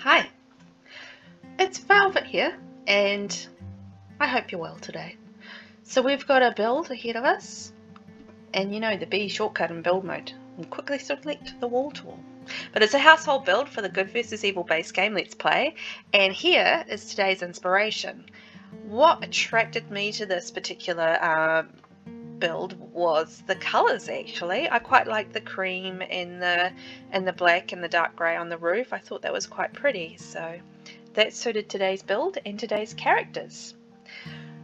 Hi, it's Velvet here, and I hope you're well today. So we've got a build ahead of us, and you know the B shortcut in build mode. And quickly select the wall tool. But it's a household build for the Good vs Evil base game Let's Play, and here is today's inspiration. What attracted me to this particular build was the colours. Actually, I quite like the cream and the black and the dark grey on the roof. I thought that was quite pretty, so that suited today's build and today's characters.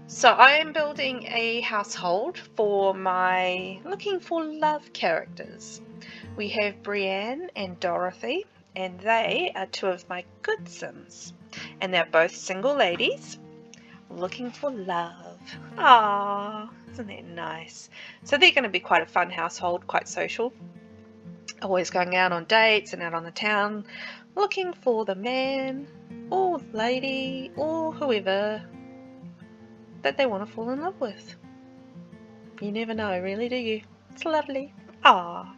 So I am building a household for my looking for love characters. We have Brienne and Dorothy, and they are two of my good sims, and they're both single ladies looking for love. Ah, isn't that nice? So they're going to be quite a fun household, quite social, always going out on dates and out on the town looking for the man or lady or whoever that they want to fall in love with. You never know, really, do you? It's lovely. Ah,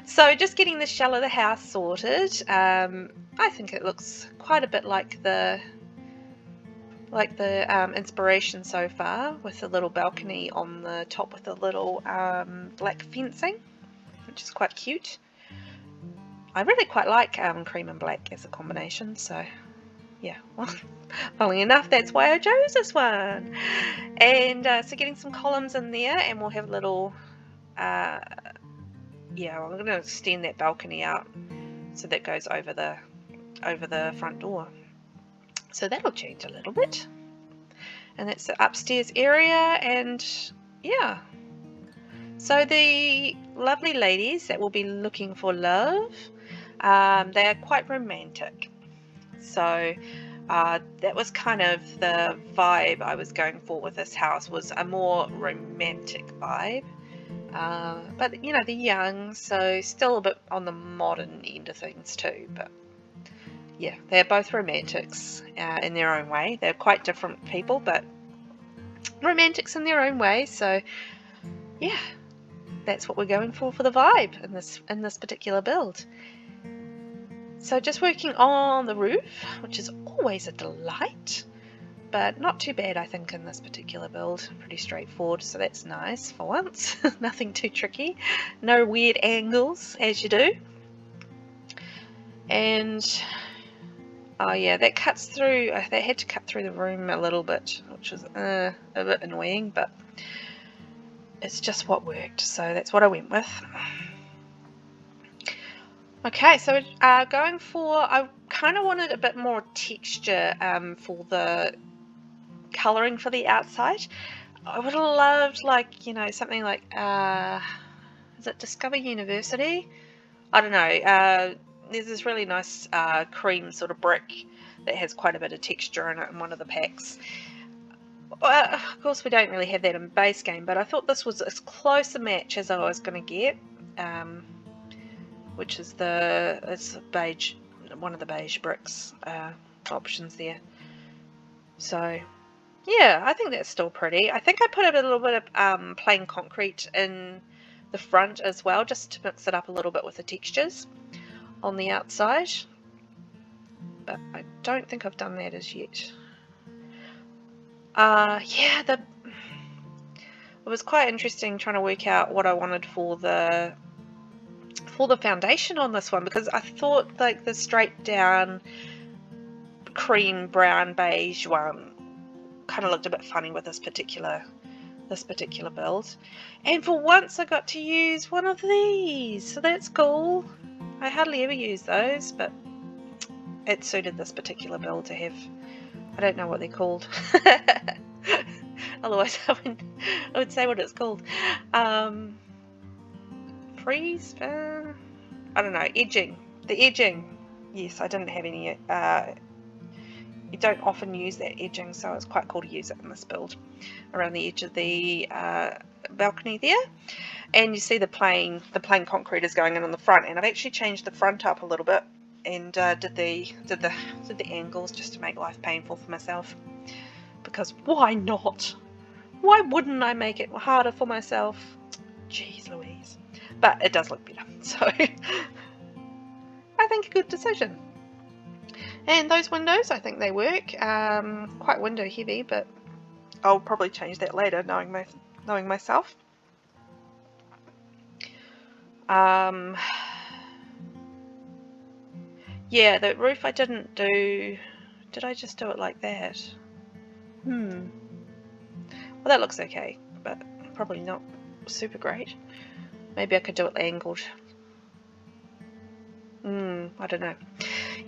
so just getting the shell of the house sorted. I think it looks quite a bit like the inspiration so far, with a little balcony on the top with a little black fencing, which is quite cute. I really quite like cream and black as a combination, so yeah, well, funnily enough, that's why I chose this one. And so getting some columns in there, and we'll have a little yeah, I'm going to extend that balcony out so that goes over the front door. So that'll change a little bit. And that's the upstairs area, and yeah. So the lovely ladies that will be looking for love, they are quite romantic. So that was kind of the vibe I was going for with this house, was a more romantic vibe. But you know, they're young, so still a bit on the modern end of things too. But yeah, they're both romantics in their own way. They're quite different people, but romantics in their own way. So yeah, that's what we're going for the vibe in this particular build. So just working on the roof, which is always a delight, but not too bad I think in this particular build. Pretty straightforward, so that's nice for once. Nothing too tricky, no weird angles as you do. And oh yeah, that cuts through, they had to cut through the room a little bit, which was a bit annoying, but it's just what worked, so that's what I went with. Okay, so going for, I kind of wanted a bit more texture for the colouring for the outside. I would have loved, like, you know, something like, is it Discover University? I don't know, there's this really nice cream sort of brick that has quite a bit of texture in it in one of the packs. Of course we don't really have that in base game, but I thought this was as close a match as I was going to get, which is it's beige, one of the beige bricks options there. So yeah, I think that's still pretty. I think I put a little bit of plain concrete in the front as well, just to mix it up a little bit with the textures on the outside, but I don't think I've done that as yet. Yeah, it was quite interesting trying to work out what I wanted for the foundation on this one, because I thought like the straight down cream brown beige one kind of looked a bit funny with this particular build, and for once I got to use one of these, so that's cool. I hardly ever use those, but it suited this particular build to have. I don't know what they're called. Otherwise I would say what it's called. Freeze? I don't know. Edging. The edging. Yes, I didn't have any. You don't often use that edging, so it's quite cool to use it in this build around the edge of the balcony there. And you see the plain concrete is going in on the front, and I've actually changed the front up a little bit and did the angles just to make life painful for myself, because why not? Why wouldn't I make it harder for myself? Jeez Louise. But it does look better, so I think a good decision. And those windows, I think they work. Quite window heavy, but I'll probably change that later, knowing myself. Yeah, the roof I didn't do. Did I just do it like that? Well, that looks okay, but probably not super great. Maybe I could do it angled. I don't know.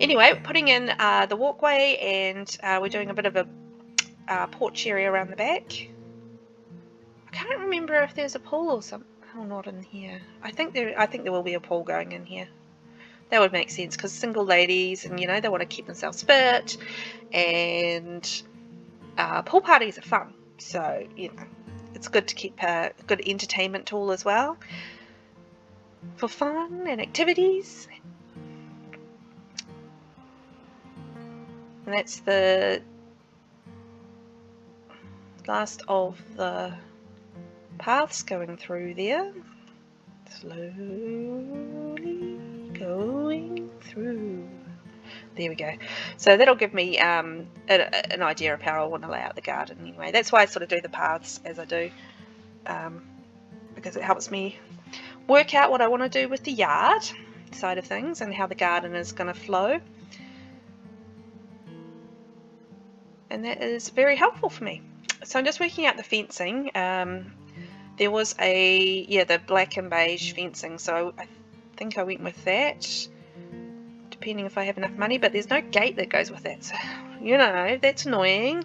Anyway, putting in the walkway, and we're doing a bit of a porch area around the back. I can't remember if there's a pool or something. Oh, not in here. I think there will be a pool going in here. That would make sense, because single ladies, and you know, they want to keep themselves fit, and pool parties are fun. So you know, it's good to keep a good entertainment tool as well for fun and activities. And that's the last of the paths going through there. Slowly going through. There we go. So that'll give me an idea of how I want to lay out the garden anyway. That's why I sort of do the paths as I do, because it helps me work out what I want to do with the yard side of things and how the garden is going to flow. And that is very helpful for me. So I'm just working out the fencing. There was the black and beige fencing, so I think I went with that, depending if I have enough money, but there's no gate that goes with that, so you know, that's annoying.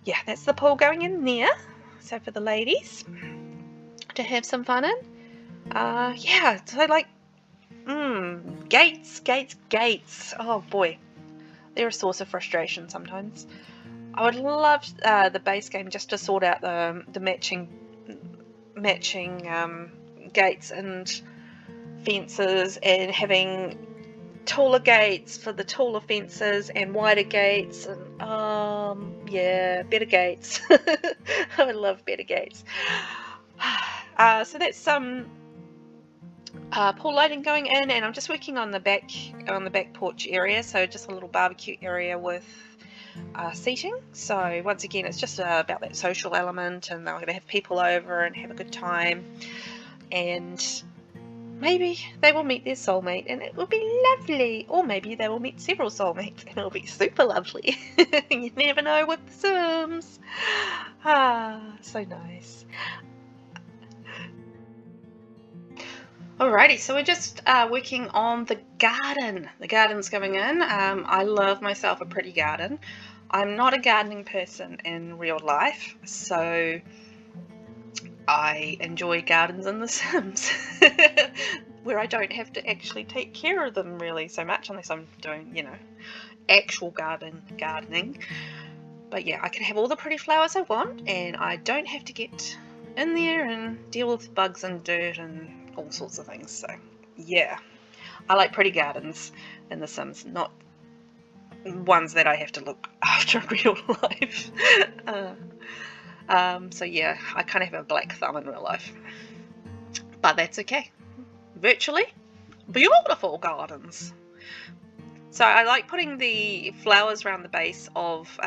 Yeah, that's the pool going in there, so for the ladies to have some fun in. Yeah, so like gates. Oh boy, they're a source of frustration sometimes. I would love the base game just to sort out the matching gates and fences, and having taller gates for the taller fences and wider gates, and yeah, better gates. I would love better gates. So that's some pool lighting going in, and I'm just working on the back porch area, so just a little barbecue area with seating. So once again, it's just about that social element, and I'm going to have people over and have a good time, and maybe they will meet their soulmate and it will be lovely, or maybe they will meet several soulmates and it will be super lovely. You never know with the Sims. So nice. Alrighty, so we're just working on the garden. The garden's going in. I love myself a pretty garden. I'm not a gardening person in real life, so I enjoy gardens in The Sims, where I don't have to actually take care of them really so much, unless I'm doing, you know, actual gardening. But yeah, I can have all the pretty flowers I want, and I don't have to get in there and deal with bugs and dirt and all sorts of things. So yeah, I like pretty gardens in The Sims, not ones that I have to look after in real life. So yeah, I kind of have a black thumb in real life, but that's okay. Virtually beautiful gardens. So I like putting the flowers around the base of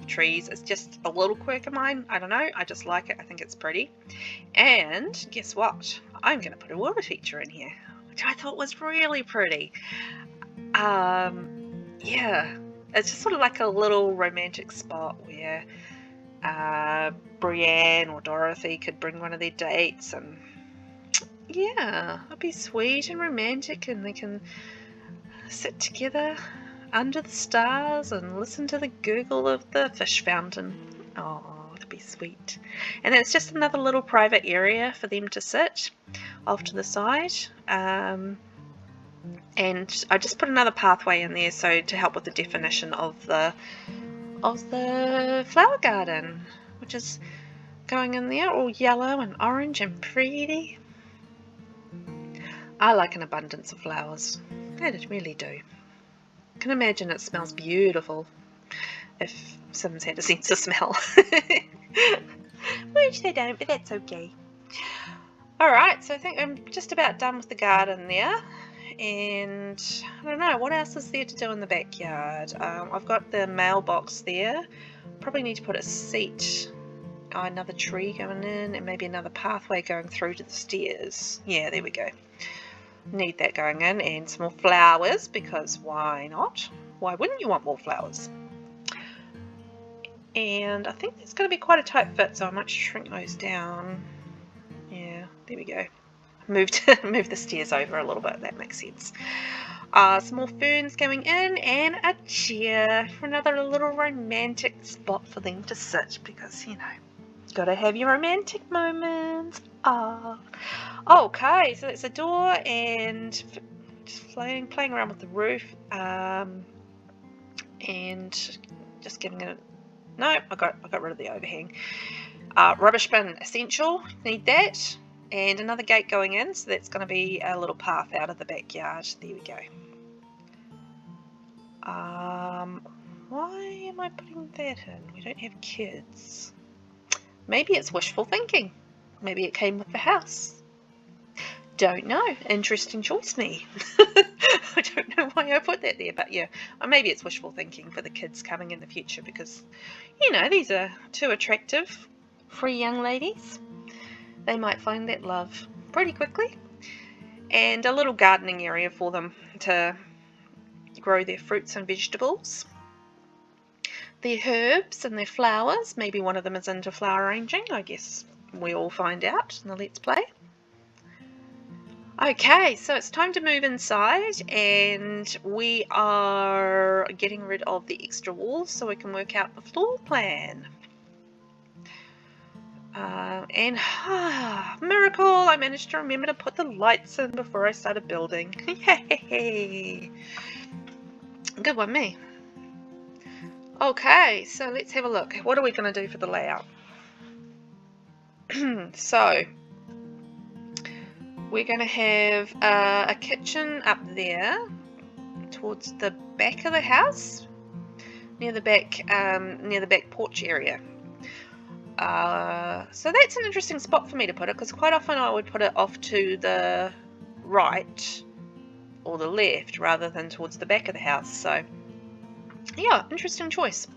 trees. It's just a little quirk of mine. I don't know, I just like it. I think it's pretty. And guess what? I'm going to put a water feature in here, which I thought was really pretty. Yeah, it's just sort of like a little romantic spot where Brienne or Dorothy could bring one of their dates, and yeah, it'd be sweet and romantic, and they can sit together under the stars and listen to the gurgle of the fish fountain. Oh, it'd be sweet. And it's just another little private area for them to sit off to the side. And I just put another pathway in there, so to help with the definition of the flower garden, which is going in there all yellow and orange and pretty. I like an abundance of flowers. I really do. I can imagine it smells beautiful if Sims had a sense of smell. Which they don't, but that's okay. Alright, so I think I'm just about done with the garden there. and I don't know, what else is there to do in the backyard? I've got the mailbox there. Probably need to put a seat, another tree going in, and maybe another pathway going through to the stairs. Yeah, there we go. Need that going in, and some more flowers, because why not? Why wouldn't you want more flowers? And I think that's going to be quite a tight fit, so I might shrink those down. Yeah, there we go. Move the stairs over a little bit, that makes sense. Some more ferns going in, and a chair for another little romantic spot for them to sit, because, you know, gotta have your romantic moments. Okay, so that's a door, and just playing around with the roof, and just giving it. No, I got rid of the overhang. Rubbish bin essential, need that. And another gate going in, so that's going to be a little path out of the backyard. There we go. Why am I putting that in? We don't have kids. Maybe it's wishful thinking. Maybe it came with the house. Don't know. Interesting choice, me. I don't know why I put that there, but yeah. Or maybe it's wishful thinking for the kids coming in the future, because, you know, these are two attractive, free young ladies. They might find that love pretty quickly. And a little gardening area for them to grow their fruits and vegetables. Their herbs and their flowers. Maybe one of them is into flower arranging. I guess we all find out in the Let's Play. Okay, so it's time to move inside, and we are getting rid of the extra walls so we can work out the floor plan. Miracle! I managed to remember to put the lights in before I started building. Yay! Good one, me. Okay, so let's have a look. What are we going to do for the layout? So, we're going to have a kitchen up there towards the back of the house, near the back porch area. So that's an interesting spot for me to put it, because quite often I would put it off to the right or the left rather than towards the back of the house. So yeah, interesting choice.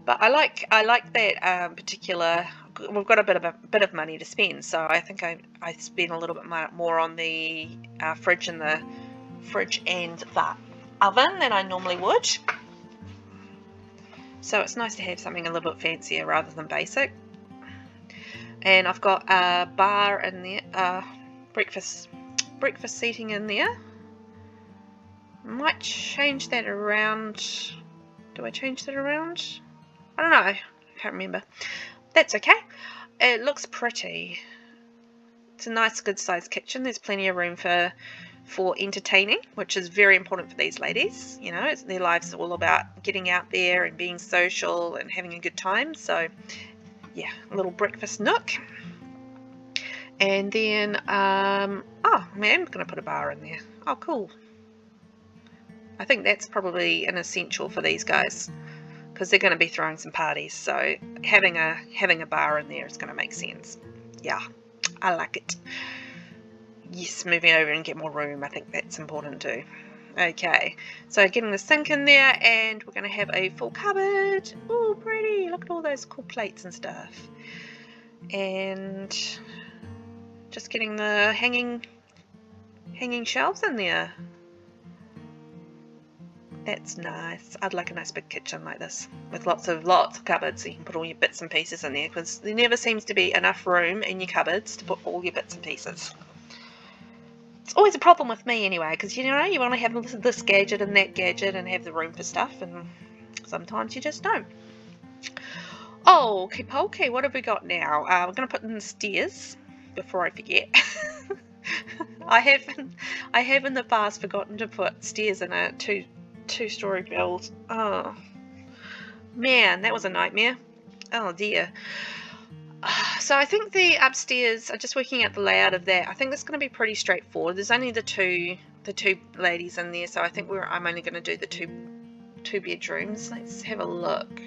But I like that particular. We've got a bit of money to spend, so I think I spend a little bit more on the fridge and the oven than I normally would. So it's nice to have something a little bit fancier rather than basic. And I've got a bar in there, breakfast seating in there. Might change that around. Do I change that around? I don't know. I can't remember. That's okay. It looks pretty. It's a nice, good sized kitchen. There's plenty of room for entertaining, which is very important for these ladies. You know, their lives are all about getting out there and being social and having a good time. So yeah, a little breakfast nook. And then oh man, I'm gonna put a bar in there. Oh cool. I think that's probably an essential for these guys, because they're going to be throwing some parties, so having a bar in there is going to make sense. Yeah, I like it. Yes, moving over and get more room, I think that's important too. Okay, so getting the sink in there, and we're going to have a full cupboard. Oh, pretty! Look at all those cool plates and stuff. And just getting the hanging shelves in there. That's nice. I'd like a nice big kitchen like this with lots of cupboards, so you can put all your bits and pieces in there, because there never seems to be enough room in your cupboards to put all your bits and pieces. It's always a problem with me anyway, because you know, you want to have this gadget and that gadget and have the room for stuff, and sometimes you just don't. Oh, okay, pokey, what have we got now? We're going to put in the stairs before I forget. I have in the past forgotten to put stairs in a two-story build. Oh man, that was a nightmare. Oh dear. So I think the upstairs, I'm just working out the layout of that. I think that's going to be pretty straightforward. There's only the two ladies in there, so I think I'm only going to do the two bedrooms. Let's have a look.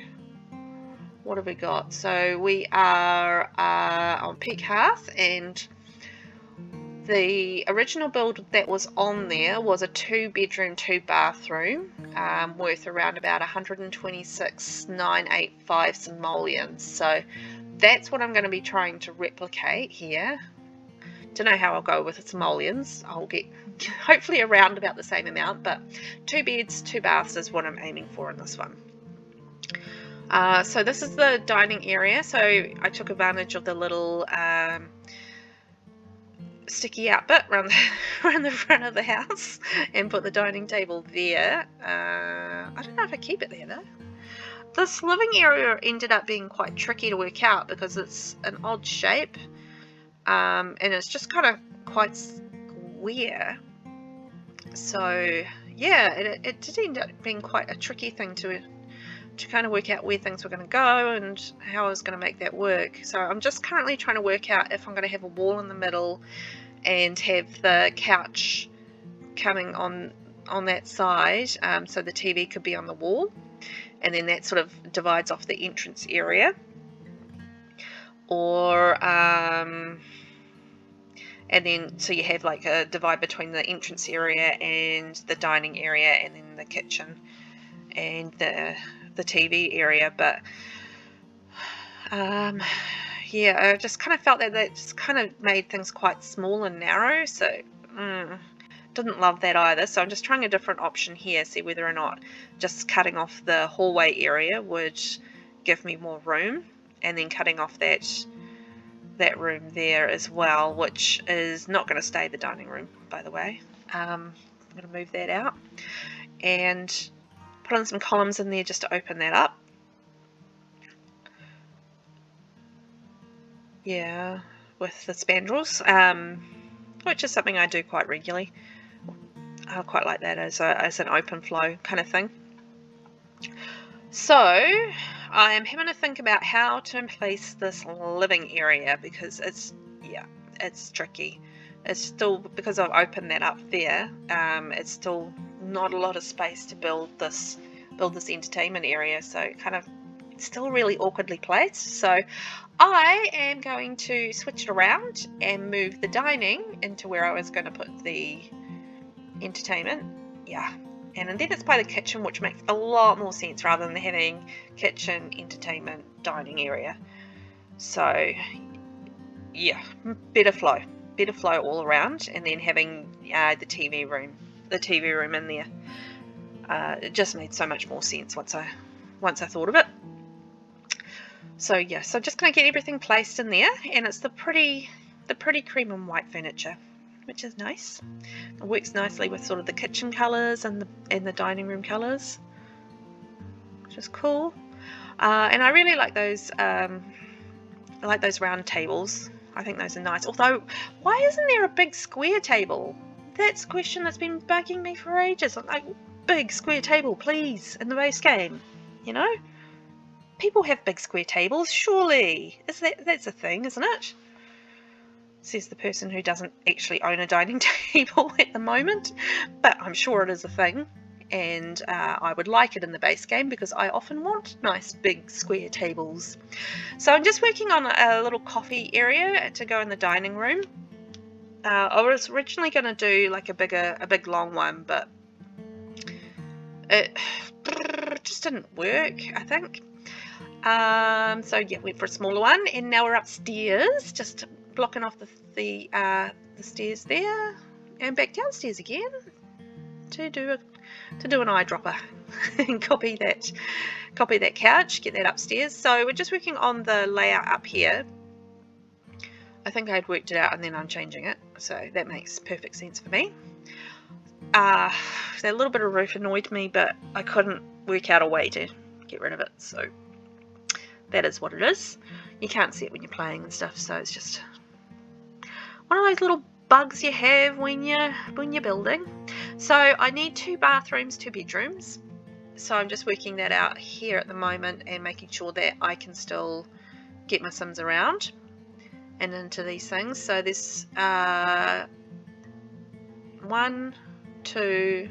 What have we got? So we are on Peak Hearth, and the original build that was on there was a 2-bedroom, 2-bathroom, worth around about 126,985 simoleons. So that's what I'm going to be trying to replicate here. Don't know how I'll go with the simoleons. I'll get hopefully around about the same amount, but 2 beds, 2 baths is what I'm aiming for in this one. So this is the dining area. So I took advantage of the little sticky out bit around the front of the house and put the dining table there. I don't know if I keep it there though. This living area ended up being quite tricky to work out because it's an odd shape, and it's just kind of quite square. So yeah, it did end up being quite a tricky thing to kind of work out where things were going to go and how I was going to make that work. So I'm just currently trying to work out if I'm going to have a wall in the middle and have the couch coming on that side, so the TV could be on the wall, and then that sort of divides off the entrance area, or and then so you have like a divide between the entrance area and the dining area, and then the kitchen and the TV area. But yeah, I just kind of felt that just kind of made things quite small and narrow, so didn't love that either. So I'm just trying a different option here, see whether or not just cutting off the hallway area would give me more room, and then cutting off that room there as well, which is not going to stay the dining room, by the way. I'm going to move that out and put in some columns in there just to open that up. Yeah, with the spandrels, which is something I do quite regularly. I quite like that as an open flow kind of thing. So I am having to think about how to place this living area, because it's tricky. It's still, because I've opened that up there, it's still not a lot of space to build this entertainment area, so kind of still really awkwardly placed. So I am going to switch it around and move the dining into where I was going to put the entertainment. Yeah, and then it's by the kitchen, which makes a lot more sense rather than having kitchen, entertainment, dining area. So yeah, better flow all around, and then having the TV room in there. It just made so much more sense once I thought of it. So yeah, so I'm just going to get everything placed in there, and it's the pretty cream and white furniture, which is nice. It works nicely with sort of the kitchen colours and the dining room colours, which is cool. And I really like those. I like those round tables. I think those are nice. Although, why isn't there a big square table? That's a question that's been bugging me for ages. I'm like, big square table, please, in the base game. You know, people have big square tables, surely. That's a thing, isn't it? Says the person who doesn't actually own a dining table at the moment, but I'm sure it is a thing, and I would like it in the base game because I often want nice big square tables. So I'm just working on a little coffee area to go in the dining room. I was originally going to do like a big long one, but it just didn't work, I think. So yeah, went for a smaller one, and now we're upstairs, just blocking off the stairs there, and back downstairs again to do an eyedropper and copy that couch, get that upstairs. So we're just working on the layout up here. I think I had worked it out and then I'm changing it, so that makes perfect sense for me. That little bit of roof annoyed me, but I couldn't work out a way to get rid of it, so that is what it is. You can't see it when you're playing and stuff, so it's just one of those little bugs you have when you're building. So I need 2 bathrooms, 2 bedrooms. So I'm just working that out here at the moment and making sure that I can still get my Sims around and into these things. So this 1, 2,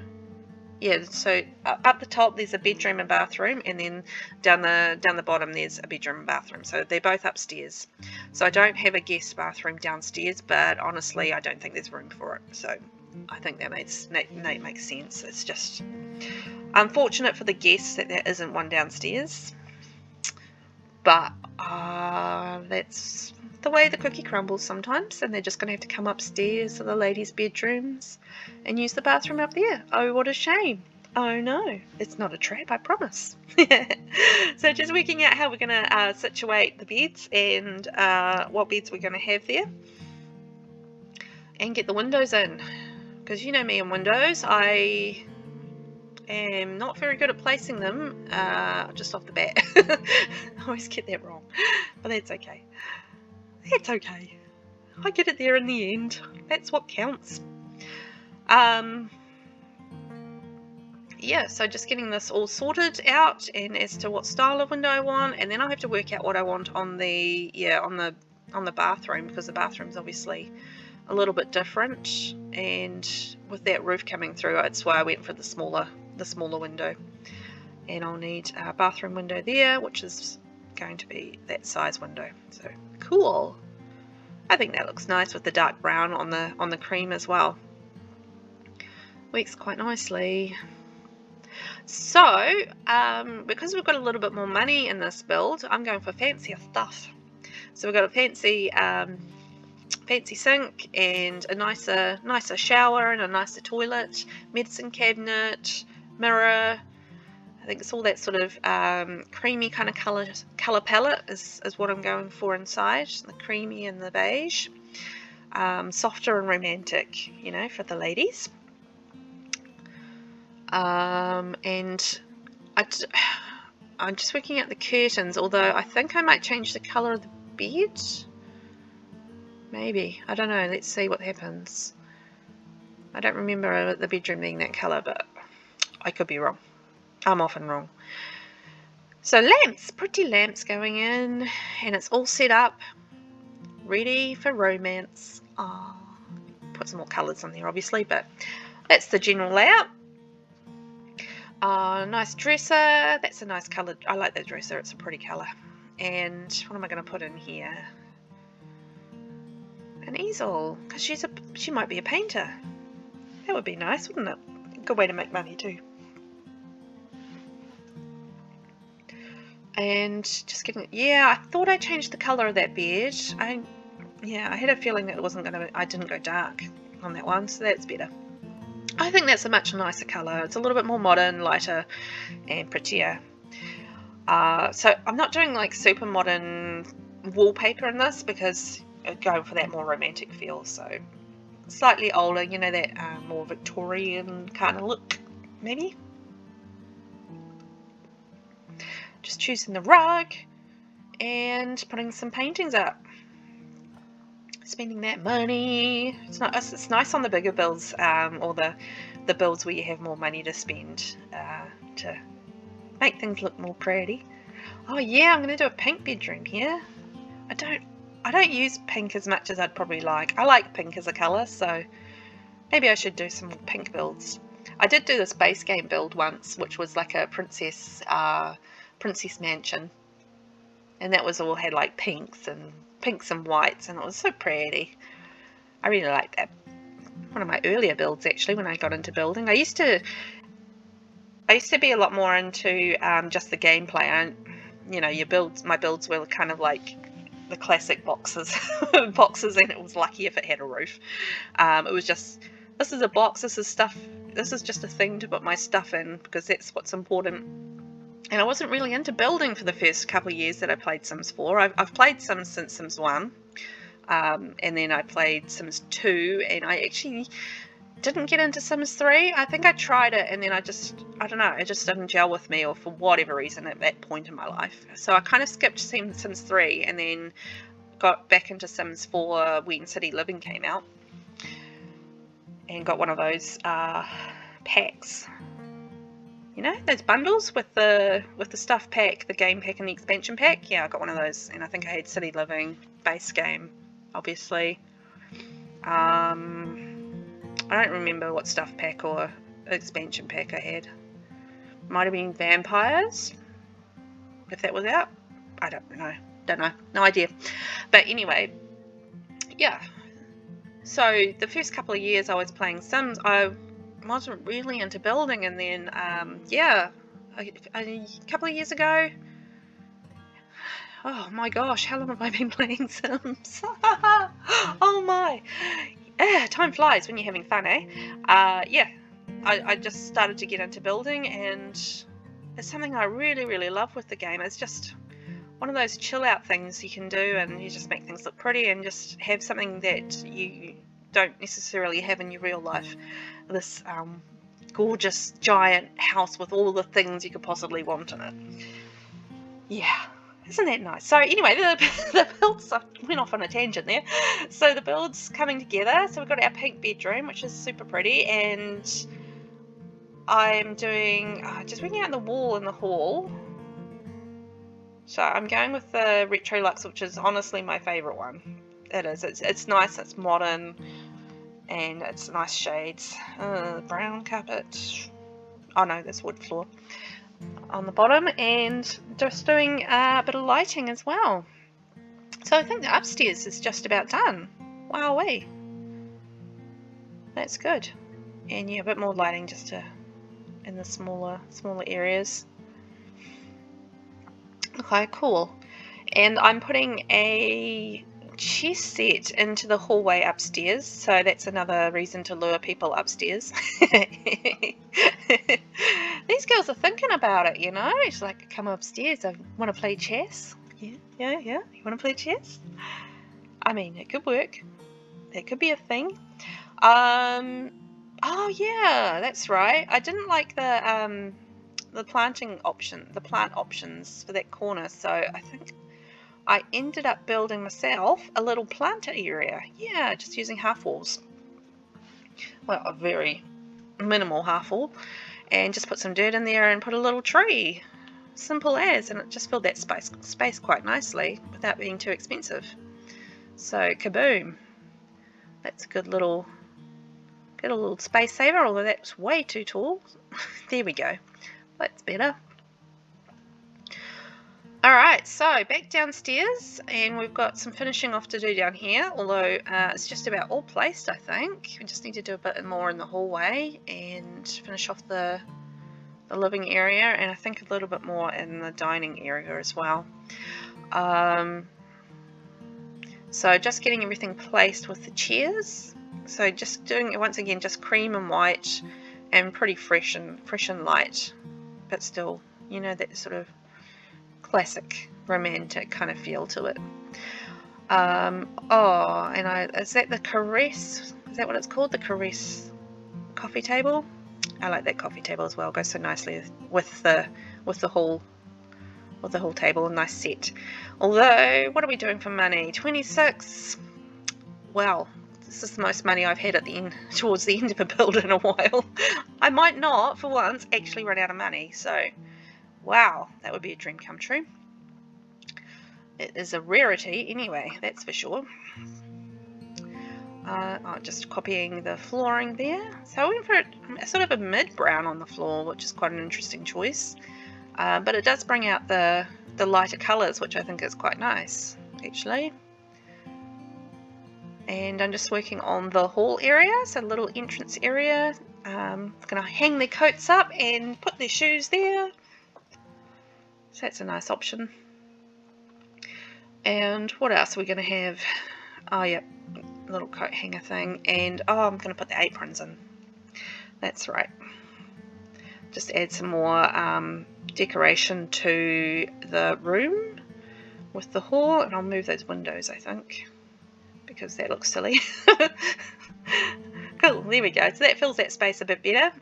yeah, so up the top there's a bedroom and bathroom, and then down the bottom there's a bedroom and bathroom. So they're both upstairs. So I don't have a guest bathroom downstairs, but honestly I don't think there's room for it. So I think that makes sense. It's just unfortunate for the guests that there isn't one downstairs. But that's the way the cookie crumbles sometimes, and they're just going to have to come upstairs to the ladies' bedrooms and use the bathroom up there. Oh, what a shame. Oh no, it's not a trap, I promise. So just working out how we're going to situate the beds and what beds we're going to have there, and get the windows in, because you know me and windows, I am not very good at placing them just off the bat. I always get that wrong, but that's okay. It's okay. I get it there in the end. That's what counts. Yeah, so just getting this all sorted out, and as to what style of window I want, and then I have to work out what I want on the bathroom, because the bathroom's obviously a little bit different, and with that roof coming through, that's why I went for the smaller window. And I'll need a bathroom window there, which is going to be that size window. So cool. I think that looks nice with the dark brown on the cream as well. Works quite nicely. So because we've got a little bit more money in this build, I'm going for fancier stuff. So we've got a fancy sink and a nicer shower and a nicer toilet, medicine cabinet, mirror. I think it's all that sort of creamy kind of colour palette is what I'm going for inside. The creamy and the beige. Softer and romantic, you know, for the ladies. And I'm just working out the curtains, although I think I might change the colour of the bed. Maybe. I don't know. Let's see what happens. I don't remember the bedroom being that colour, but I could be wrong. I'm often wrong. So lamps, pretty lamps going in, and it's all set up, ready for romance. Oh, put some more colours in there obviously, but that's the general layout. Nice dresser, that's a nice colour. I like that dresser, it's a pretty colour. And what am I going to put in here? An easel, because she might be a painter. That would be nice, wouldn't it? Good way to make money too. And just getting, yeah, I thought I changed the colour of that bed. I had a feeling that I didn't go dark on that one, so that's better. I think that's a much nicer colour. It's a little bit more modern, lighter, and prettier. So I'm not doing like super modern wallpaper in this, because I'm going for that more romantic feel. So slightly older, you know, that more Victorian kind of look, maybe. Just choosing the rug and putting some paintings up. Spending that money. It's nice on the bigger builds, or the builds where you have more money to spend to make things look more pretty. Oh yeah, I'm going to do a pink bedroom here. I don't use pink as much as I'd probably like. I like pink as a colour, so maybe I should do some more pink builds. I did do this Basegame build once, which was like a princess mansion, and that was all had like pinks and whites, and it was so pretty. I really like that. One of my earlier builds actually, when I got into building. I used to be a lot more into just the gameplay. And you know, my builds were kind of like the classic boxes, and it was lucky if it had a roof. It was just, this is a box, this is stuff, this is just a thing to put my stuff in, because that's what's important. And I wasn't really into building for the first couple of years that I played Sims 4. I've played Sims since Sims 1, and then I played Sims 2, and I actually didn't get into Sims 3. I think I tried it, and then I don't know, it just didn't gel with me, or for whatever reason at that point in my life. So I kind of skipped Sims 3, and then got back into Sims 4 when City Living came out, and got one of those packs. You know, those bundles with the stuff pack, the game pack and the expansion pack. Yeah, I got one of those, and I think I had City Living, Basegame, obviously. I don't remember what stuff pack or expansion pack I had. Might have been vampires, if that was out. I don't know, no idea. But anyway, yeah. So the first couple of years I was playing Sims, I wasn't really into building, and then yeah, a couple of years ago, oh my gosh, how long have I been playing Sims? Oh my, time flies when you're having fun, eh? Yeah, I just started to get into building, and it's something I really love with the game. It's just one of those chill out things you can do, and you just make things look pretty and just have something that you don't necessarily have in your real life. This gorgeous giant house with all the things you could possibly want in it. Yeah, isn't that nice? So anyway, the builds, I went off on a tangent there. So the build's coming together. So we've got our pink bedroom, which is super pretty, and I'm doing, just working out the wall in the hall. So I'm going with the Retro Luxe, which is honestly my favourite one. It is. It's nice, it's modern, and it's nice shades. Brown carpet. Oh no, that's wood floor on the bottom, and just doing a bit of lighting as well. So I think the upstairs is just about done. Wowee. That's good. And yeah, a bit more lighting just in the smaller areas. Okay, cool. And I'm putting a chess set into the hallway upstairs, so that's another reason to lure people upstairs. These girls are thinking about it, you know. It's like, come upstairs, I want to play chess. Yeah. You want to play chess? I mean, it could work. That could be a thing. Oh yeah, that's right. I didn't like the plant options for that corner, so I think I ended up building myself a little planter area. Yeah, just using half walls. Well, a very minimal half wall, and just put some dirt in there and put a little tree. Simple as, and it just filled that space quite nicely without being too expensive. So kaboom! That's a good little space saver, although that's way too tall. There we go. That's better. Alright, so back downstairs, and we've got some finishing off to do down here, although it's just about all placed, I think. We just need to do a bit more in the hallway and finish off the living area, and I think a little bit more in the dining area as well. So just getting everything placed with the chairs. So just doing it once again, just cream and white, and pretty fresh and light, but still, you know, that sort of classic romantic kind of feel to it. Oh, and is that the Caress? Is that what it's called? The Caress coffee table? I like that coffee table as well. It goes so nicely with the whole table. A nice set. Although, what are we doing for money? 26. Well, this is the most money I've had towards the end of a build in a while. I might not, for once, actually run out of money. So, wow, that would be a dream come true. It is a rarity anyway, that's for sure. Just copying the flooring there. So I went for sort of a mid-brown on the floor, which is quite an interesting choice. But it does bring out the lighter colours, which I think is quite nice, actually. And I'm just working on the hall area, so a little entrance area. I'm going to hang their coats up and put their shoes there. So that's a nice option. And what else are we going to have? Oh, yeah, little coat hanger thing. And, oh, I'm going to put the aprons in. That's right. Just add some more decoration to the room with the hall. And I'll move those windows, I think, because that looks silly. Cool, there we go. So that fills that space a bit better.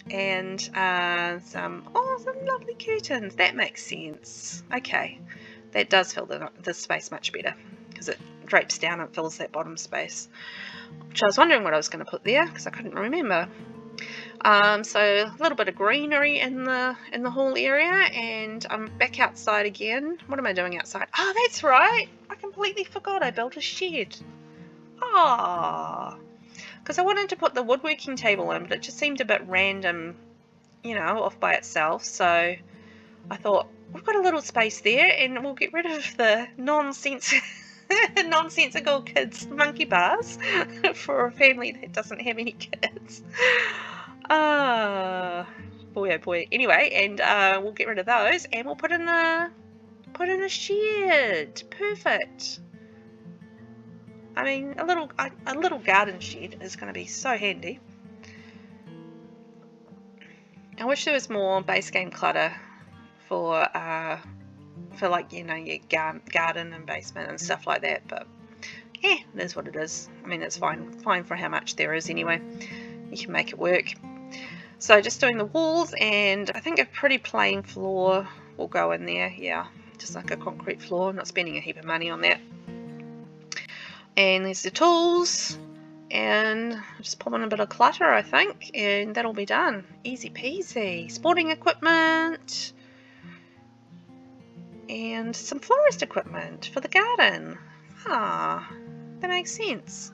And some lovely curtains. That makes sense. Okay, that does fill the space much better because it drapes down and fills that bottom space. Which I was wondering what I was going to put there because I couldn't remember. So a little bit of greenery in the hall area, and I'm back outside again. What am I doing outside? Oh, that's right. I completely forgot I built a shed. Ah. because I wanted to put the woodworking table in, but it just seemed a bit random, you know, off by itself. So I thought, we've got a little space there, and we'll get rid of the nonsensical kids monkey bars for a family that doesn't have any kids. Boy oh boy. Anyway, and we'll get rid of those, and we'll put in a shed. Perfect. I mean, a little garden shed is going to be so handy. I wish there was more base game clutter for like, you know, your garden and basement and stuff like that, but yeah, it is what it is. I mean, it's fine for how much there is anyway. You can make it work. So just doing the walls, and I think a pretty plain floor will go in there. Yeah, just like a concrete floor. I'm not spending a heap of money on that. And there's the tools, and just pop in a bit of clutter, I think, and that'll be done. Easy peasy. Sporting equipment, and some florist equipment for the garden. Ah, that makes sense.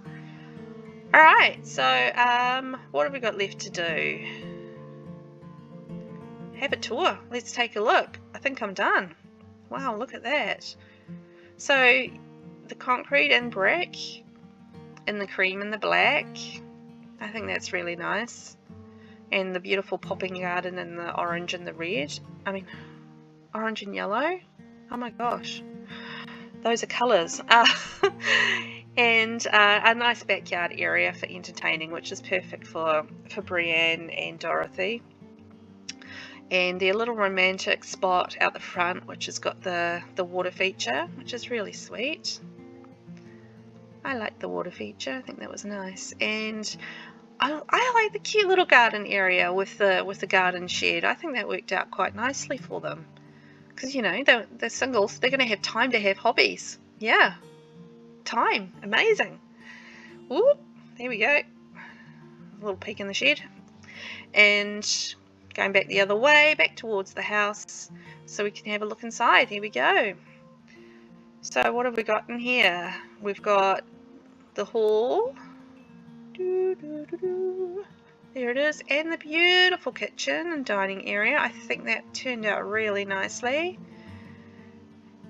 Alright, so what have we got left to do? Have a tour. Let's take a look. I think I'm done. Wow, look at that. So the concrete and brick, and the cream and the black, I think that's really nice. And the beautiful popping garden and the orange and the red. I mean, orange and yellow. Oh my gosh, those are colours. And a nice backyard area for entertaining, which is perfect for Brienne and Dorothy. And their little romantic spot out the front, which has got the water feature, which is really sweet. I like the water feature. I think that was nice. And I like the cute little garden area with the garden shed. I think that worked out quite nicely for them. Because, you know, they're singles. They're going to have time to have hobbies. Yeah. Time. Amazing. Ooh, there we go. A little peek in the shed. And going back the other way, back towards the house, so we can have a look inside. Here we go. So what have we got in here? We've got the hall. There it is. And the beautiful kitchen and dining area. I think that turned out really nicely.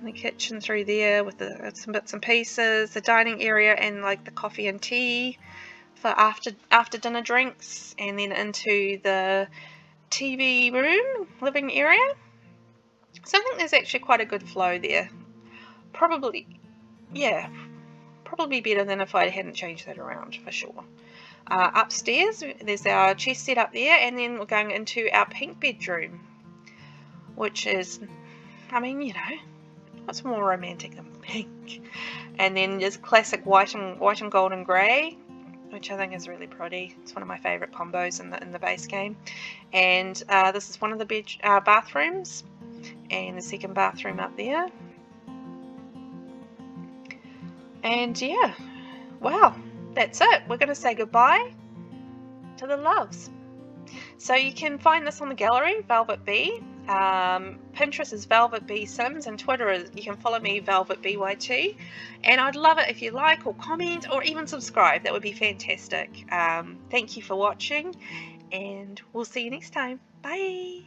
The kitchen through there with some bits and pieces. The dining area and like the coffee and tea for after dinner drinks. And then into the TV room, living area. So I think there's actually quite a good flow there. Probably, yeah, probably better than if I hadn't changed that around, for sure. Upstairs, there's our chest set up there, and then we're going into our pink bedroom, which is, I mean, you know, what's more romantic than pink? And then just classic white and gold and grey, which I think is really pretty. It's one of my favourite combos in the base game. And this is one of the bathrooms, and the second bathroom up there. And yeah, wow, that's it. We're going to say goodbye to the loves. So you can find this on the gallery, VelvettB. Pinterest is VelvettB Sims, and Twitter is, you can follow me, VelvettBYT. And I'd love it if you like or comment or even subscribe. That would be fantastic. Thank you for watching, and we'll see you next time. Bye.